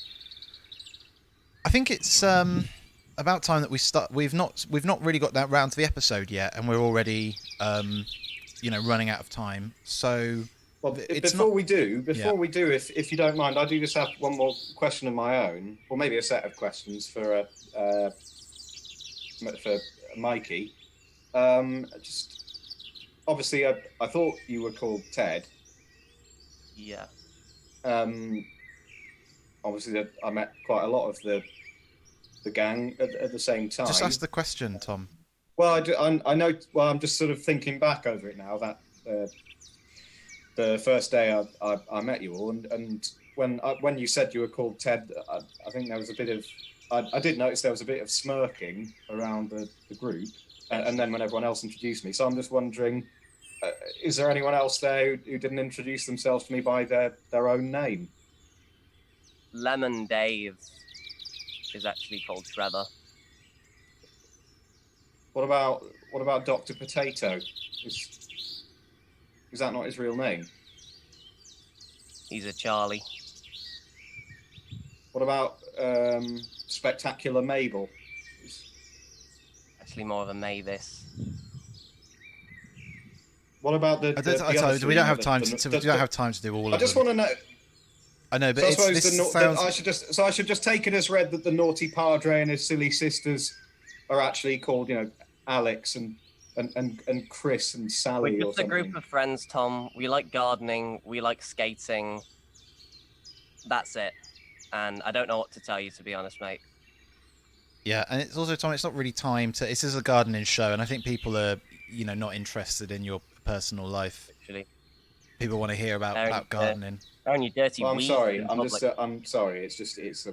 I think it's about time that we start. We've not really got that round to the episode yet, and we're already running out of time. So, well, before we do, if you don't mind, I do just have one more question of my own, or maybe a set of questions for Mikey. Just obviously, I thought you were called Ted. Yeah. Obviously, I met quite a lot of the gang at the same time. Just ask the question, Tom. Well, I know. Well, I'm just sort of thinking back over it now. That the first day I met you all, and when you said you were called Ted, I think there was a bit of. I did notice there was a bit of smirking around the group, and then when everyone else introduced me. So I'm just wondering, is there anyone else there who didn't introduce themselves to me by their own name? Lemon Dave is actually called Trevor. What about Dr. Potato? Is that not his real name? He's a Charlie. What about Spectacular Mabel? Actually, more of a Mavis. What about the other three? We don't have time to do all of them. I just want to know. I know, but I should just take it as read that the naughty padre and his silly sisters are actually called, Alex and Chris and Sally. We're just a group of friends, Tom. We like gardening. We like skating. That's it. And I don't know what to tell you, to be honest, mate. Yeah, and it's also, Tom, it's not really time to. This is a gardening show, and I think people are, not interested in your personal life. Actually, people want to hear about gardening. Oh, and you dirty. Well, I'm sorry. I'm sorry. It's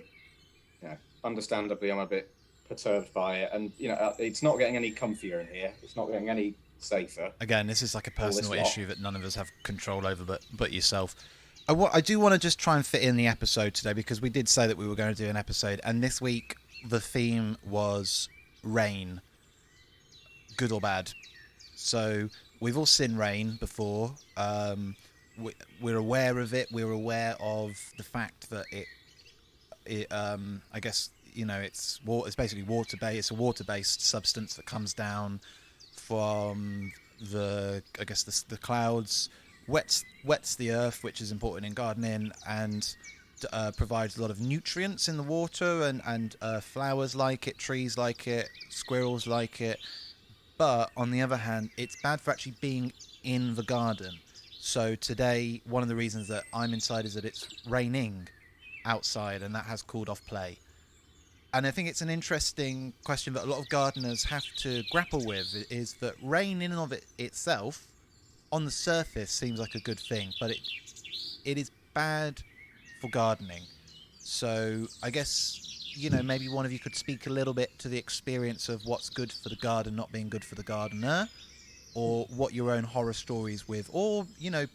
understandably, I'm a bit perturbed by it, and it's not getting any comfier in here. It's not getting any safer. Again, this is like a personal issue that none of us have control over, but yourself. I do want to just try and fit in the episode today, because we did say that we were going to do an episode, and this week the theme was rain, good or bad. So we've all seen rain before. We're aware of it. We're aware of the fact that it I guess it's water. It's basically water-based. It's a water-based substance that comes down from the clouds, wets the earth, which is important in gardening, and provides a lot of nutrients in the water, and flowers like it, trees like it, squirrels like it. But on the other hand, it's bad for actually being in the garden. So today, one of the reasons that I'm inside is that it's raining outside, and that has called off play. And I think it's an interesting question that a lot of gardeners have to grapple with, is that rain in and of itself, on the surface, seems like a good thing, but it is bad for gardening. So I guess, maybe one of you could speak a little bit to the experience of what's good for the garden not being good for the gardener, or what your own horror stories with, or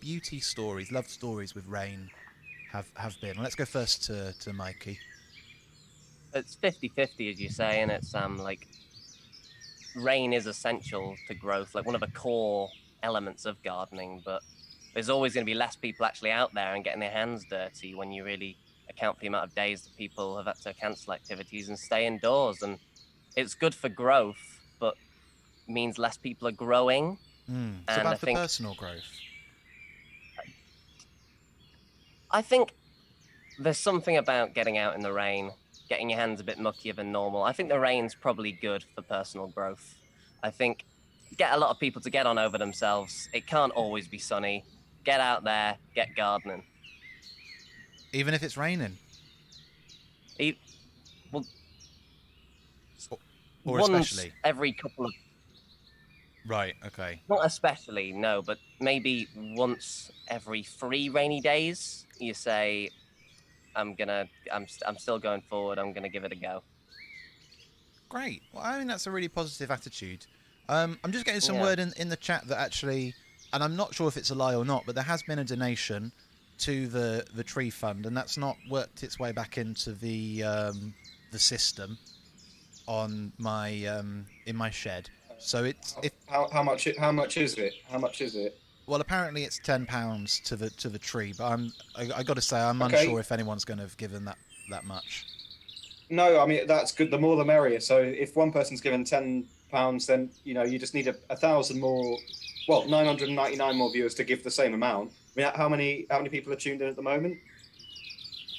beauty stories, love stories with rain have been. Let's go first to Mikey. It's 50-50, as you say, and it's rain is essential to growth, like one of the core elements of gardening, but there's always going to be less people actually out there and getting their hands dirty when you really account for the amount of days that people have had to cancel activities and stay indoors. And it's good for growth, but means less people are growing. So and bad I for think personal growth. I think there's something about getting out in the rain, getting your hands a bit muckier than normal. I think the rain's probably good for personal growth. I think get a lot of people to get on over themselves. It can't always be sunny. get out there, get gardening. Even if it's raining, Well, or once especially. every couple of, Right. Okay. not especially, no, but maybe once every 3 rainy days, you say, I'm still going forward. I'm gonna give it a go. Great. Well, I mean, that's a really positive attitude. I'm just getting some Yeah. word in the chat that actually, and I'm not sure if it's a lie or not, but there has been a donation to the tree fund, and that's not worked its way back into the system on my in my shed. So How much is it? How much is it? well, apparently it's £10 to the tree, but I got to say I'm Okay. unsure if anyone's going to have given that much. No, I mean that's good. The more the merrier. So if one person's given £10, then you just need 1,000 more. Well, 999 more viewers to give the same amount. I mean, how many people are tuned in at the moment?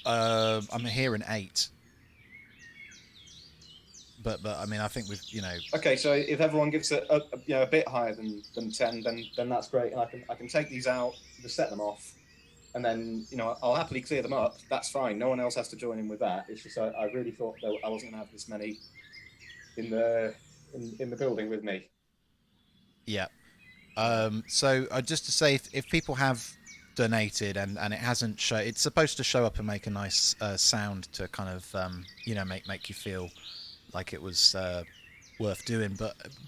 I'm hearing 8. But I mean, I think we've Okay, so if everyone gives a bit higher than 10, then that's great, and I can take these out, just set them off, and then I'll happily clear them up. That's fine. No one else has to join in with that. It's just I really thought that I wasn't going to have this many in the building with me. Yeah. So just to say, if people have donated and it hasn't show, it's supposed to show up and make a nice sound to kind of make you feel like it was worth doing.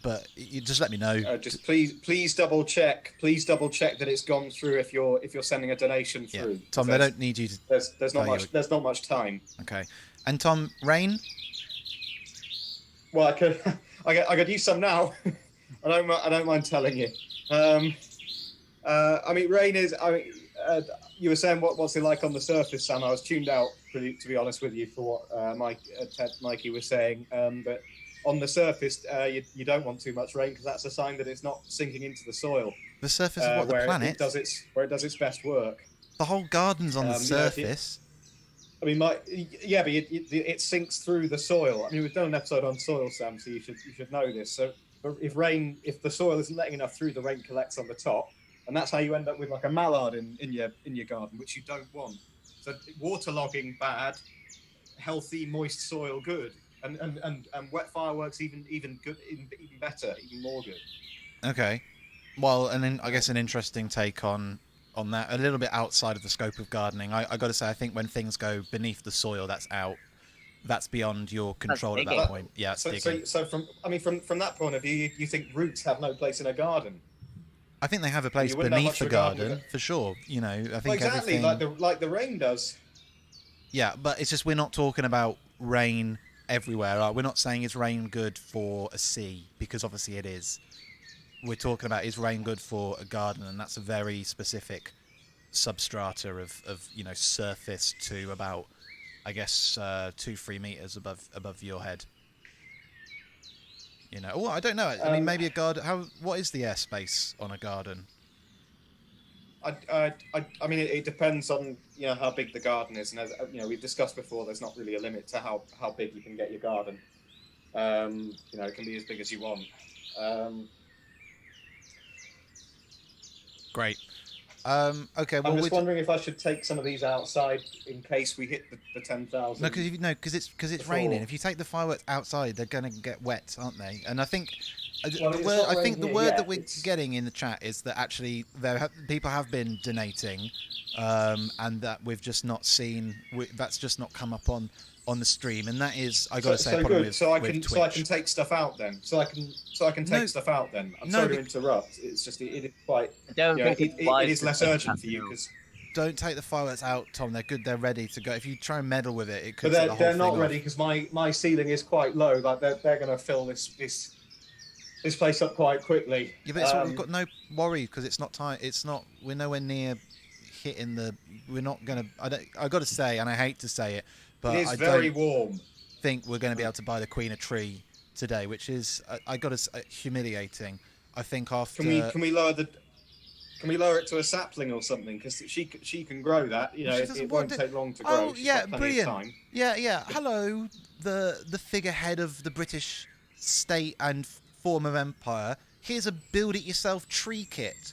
But you just let me know. Just please double check. Please double check that it's gone through if you're sending a donation through. Yeah. Tom, they don't need you to. There's not much time. Okay. And Tom, rain. Well, I could use some now. I don't mind telling you. I mean, rain is. You were saying what's it like on the surface, Sam? I was tuned out, to be honest with you, for what Mikey was saying. But on the surface, you don't want too much rain because that's a sign that it's not sinking into the soil. The surface of what, the planet? Where it does its best work. The whole garden's on the surface. I mean, but it sinks through the soil. I mean, we've done an episode on soil, Sam, so you should know this. So if the soil isn't letting enough through, the rain collects on the top, and that's how you end up with like a mallard in your garden, which you don't want. So waterlogging bad, healthy moist soil good, and wet fireworks even good, even better, even more good. Okay, well, and then I guess an interesting take on that, a little bit outside of the scope of gardening. I got to say, I think when things go beneath the soil, that's beyond your control at that point. Yeah, so from that point of view, you think roots have no place in a garden? I think they have a place beneath the garden for sure. I think exactly everything... like the rain does. Yeah, but it's just we're not talking about rain everywhere. We're not saying is rain good for a sea, because obviously it is. We're talking about is rain good for a garden, and that's a very specific substrata of surface to about, I guess, 2-3 meters above your head. Well, I don't know. I mean, maybe a garden. What is the airspace on a garden? I mean, it depends on how big the garden is, and as we've discussed before, there's not really a limit to how big you can get your garden. It can be as big as you want. Great. Okay. Well, I'm just wondering if I should take some of these outside in case we hit the 10,000. No, because it's raining. If you take the fireworks outside, they're going to get wet, aren't they? And I think the word that we're getting in the chat is that actually people have been donating, and that we've just not seen. That's just not come up on the stream, and that is, I got to say, a problem with Twitch. So I can take stuff out then. So I can take stuff out then. I'm sorry to interrupt. It's just it is quite. I don't think it is less urgent for you because. Don't take the fireworks out, Tom. They're good. They're ready to go. If you try and meddle with it, it could. But they're not ready because my ceiling is quite low. Like they're going to fill this place up quite quickly. Yeah, but we've got no worry because it's not time. It's not. We're nowhere near hitting the. We're not going to. I got to say, and I hate to say it, but it is very warm. Think we're going to be able to buy the Queen a tree today, which is I got to humiliating. I think after. Can we lower the? Can we lower it to a sapling or something? Because she can grow that. It won't take long to grow. Oh, yeah, brilliant. Yeah. Hello, the figurehead of the British state and form of empire. Here's a build-it-yourself tree kit.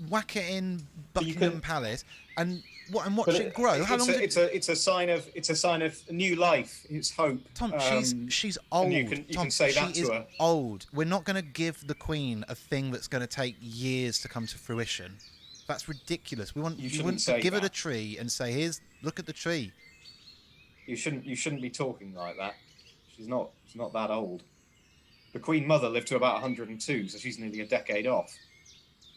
whack it in But you Buckingham can- Palace and watch But it grow. How long? it's a sign of new life. It's hope. Tom, she's And old. you can Tom, say she that to is her. old. We're not going to give the Queen a thing that's going to take years to come to fruition. That's ridiculous. We want You you shouldn't want to say give her that. a tree and say, "Here's, look at the tree." You shouldn't be talking like that. She's not that old. The Queen Mother lived to about 102, so she's nearly a decade off.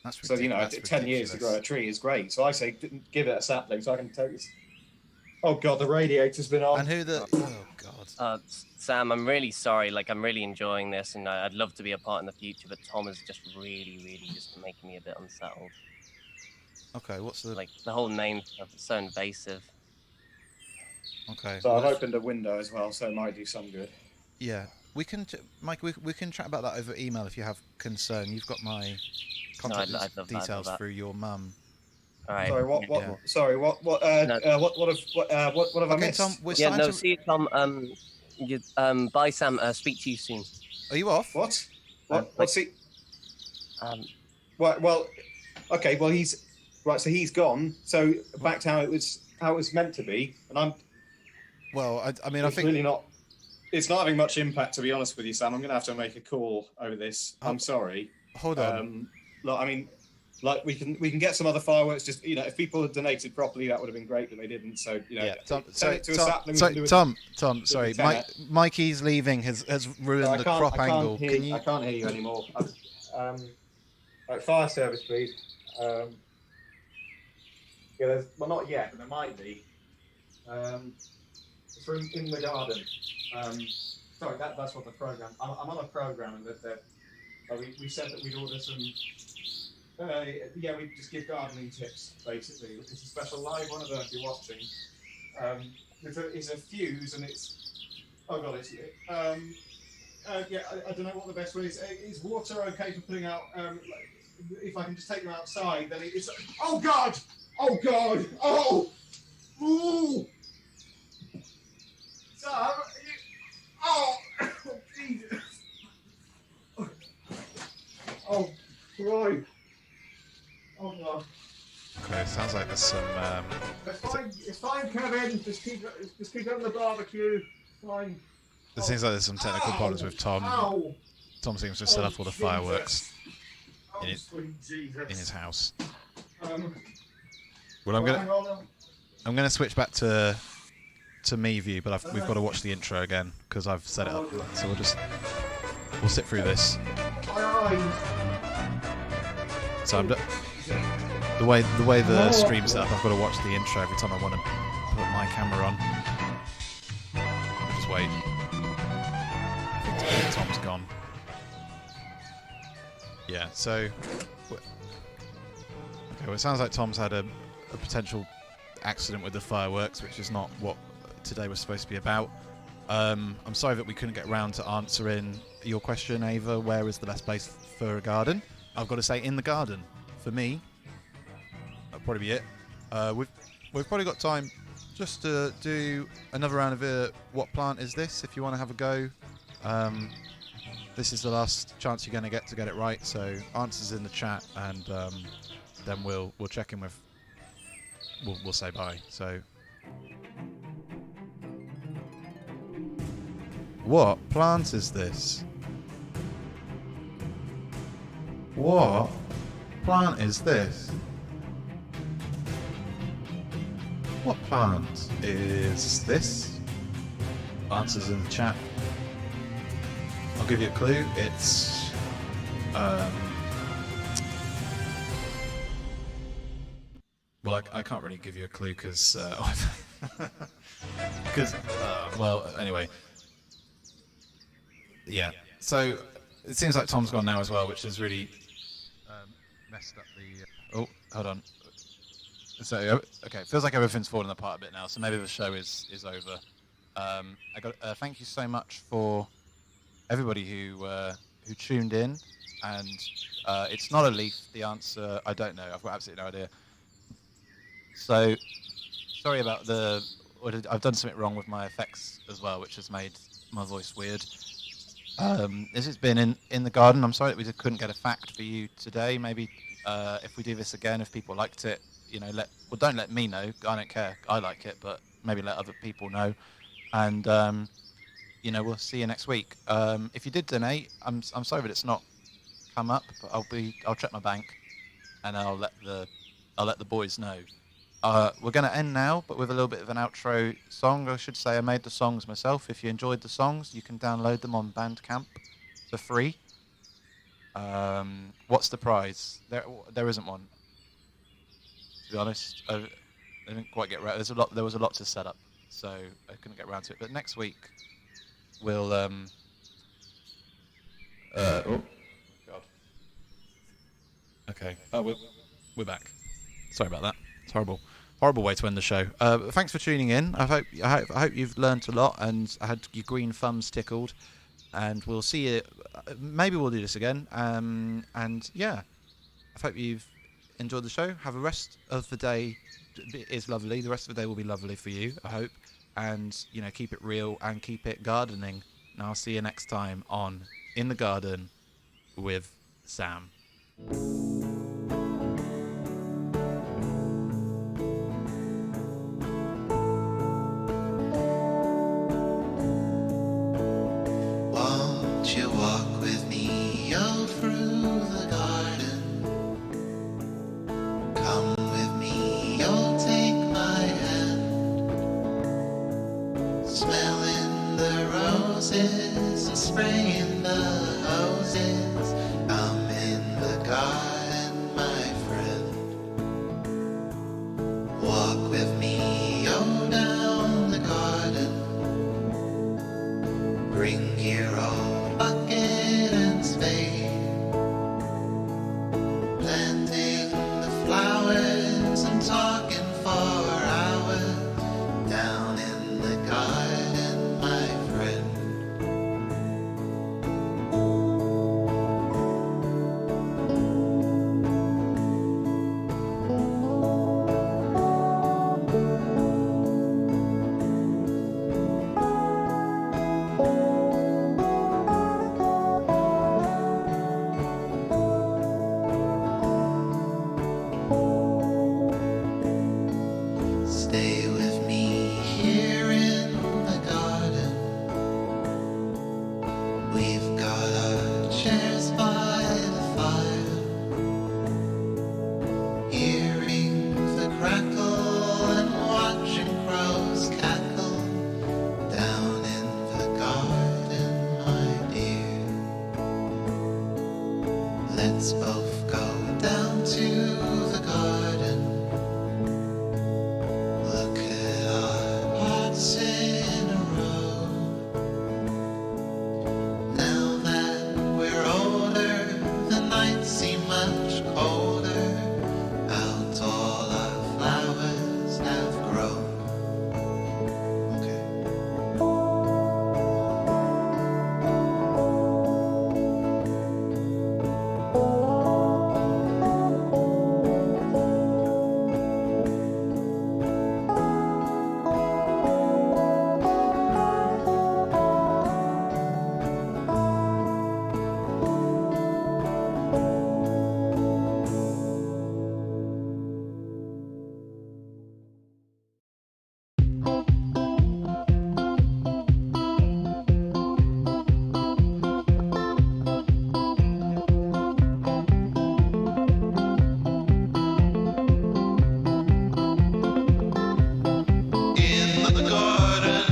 That's So ridiculous. 10 years to grow a tree is great. So I say give it a sapling so I can tell you. Oh God, the radiator's been on. And who the? Oh God. Sam, I'm really sorry. Like, I'm really enjoying this, and I'd love to be a part in the future. But Tom is just really just making me a bit unsettled. Okay, what's the? Like, the whole name stuff is so invasive. Okay. So I've well, opened a window as well, so it might do some good. Yeah, we can, Mike. We can chat about that over email if you have concern. You've got my contact I'd love details that. through your mum. All right. Sorry, what? Yeah. Sorry, what have I Okay, missed? Tom. We're Yeah, starting no, to. see you, Tom. Bye, Sam. Speak to you soon. Are you off? What? like- What's he? Um, Well, okay. Well, he's right. So he's gone. So back to how it was meant to be, and I'm. Well, I mean, I It's think. really not. It's not having much impact, to be honest with you, Sam. I'm going to have to make a call over this. I'm sorry. Hold on. Look, I mean, like we can get some other fireworks. Just if people had donated properly, that would have been great, but they didn't. So Yeah, turn it to a sapling. We can do it- Tom, sorry, do it Mikey's leaving has ruined No, the crop angle. Can you? I can't hear you anymore. Right, fire service, please. Yeah, there's not yet, but there might be. It's in the garden. Sorry, that's what the program. I'm on a program, and that we said that we'd order some. Yeah, we just give gardening tips basically. It's a special live one. I don't know if you're watching. It's a fuse, and it's. Oh god, it's. Yeah, I don't know what the best way is. Is water okay for putting out? If I can just take them outside, then it's. Oh god! Oh god! Oh! Ooh! Sam, oh, Jesus! Oh, right. Oh god. Okay, sounds like there's some. It's fine, Kevin. Just keep it on the barbecue. Fine. It seems like there's some technical problems with Tom. Ow. Tom seems to set off all the fireworks Oh, in it- sweet Jesus. in his house. Hang Well, on. I'm gonna switch back to me view, but we've got to watch the intro again because I've set it up. So we'll sit through this. My eyes. So the way the stream's set up, I've got to watch the intro every time I want to put my camera on. I'll just wait. I think Tom's gone. Yeah. So. Okay. Well, it sounds like Tom's had a potential accident with the fireworks, which is not what today was supposed to be about. I'm sorry that we couldn't get round to answering your question, Ava. Where is the best place for a garden? I've got to say, in the garden. For me, that'll probably be it. We've probably got time just to do another round of what plant is this? If you want to have a go, this is the last chance you're going to get it right. So answers in the chat, and then we'll check in with. We'll say bye. So, what plant is this? What plant is this? What plant is this? Answers in the chat. I'll give you a clue. It's well, I can't really give you a clue because well, anyway, yeah. So it seems like Tom's gone now as well, which has really messed up the. Oh, hold on. So okay, feels like everything's falling apart a bit now. So maybe the show is over. I got. Thank you so much for everybody who tuned in, and it's not a leaf. The answer, I don't know. I've got absolutely no idea. So sorry about I've done something wrong with my effects as well, which has made my voice weird. This has been in the garden. I'm sorry that we couldn't get a fact for you today. Maybe If we do this again, if people liked it, don't let me know. I don't care. I like it, but maybe let other people know. And we'll see you next week. If you did donate, I'm sorry that it's not come up, but I'll check my bank, and I'll let the boys know. We're going to end now, but with a little bit of an outro song. I should say I made the songs myself. If you enjoyed the songs, you can download them on Bandcamp for free. What's the prize? There isn't one. To be honest, I didn't quite get around. There was a lot to set up, so I couldn't get around to it. But next week we'll oh God. Okay. Oh, we're back. Sorry about that. It's horrible way to end the show. Thanks for tuning in. I hope you've learnt a lot and had your green thumbs tickled. And we'll see you. Maybe we'll do this again. And yeah, I hope you've enjoyed the show. Have a rest of the day. Is lovely. The rest of the day will be lovely for you, I hope. And keep it real and keep it gardening. And I'll see you next time on In the Garden with Sam. Won't you walk with me all through the garden? Come with me, you'll take my hand. Smelling the roses and spraying the hoses. I'm in the garden, my friend. Walk with me, oh, down the garden. Bring your own bucket and spade. Planting the flowers and talking for hours. Down in the garden, my friend. Stay with me here in the garden. We've got our chairs by the fire. Hearing the crackle and watching crows cackle. Down in the garden, my dear. Let's both go down to the garden. Look at our pots in a row. Now that we're older, the nights seem much colder. How tall our flowers have grown. Okay. In the garden,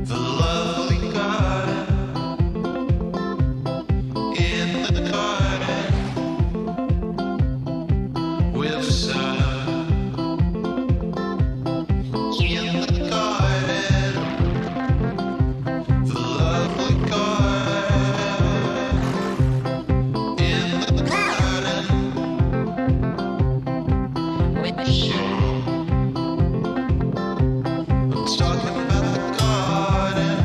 the lovely garden. In the garden, with sun. In the garden, the lovely garden. In the garden, with the sun. I'm talking about the garden,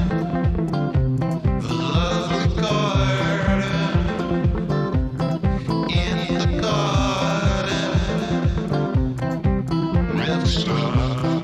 the lovely garden. In the garden, with the sun.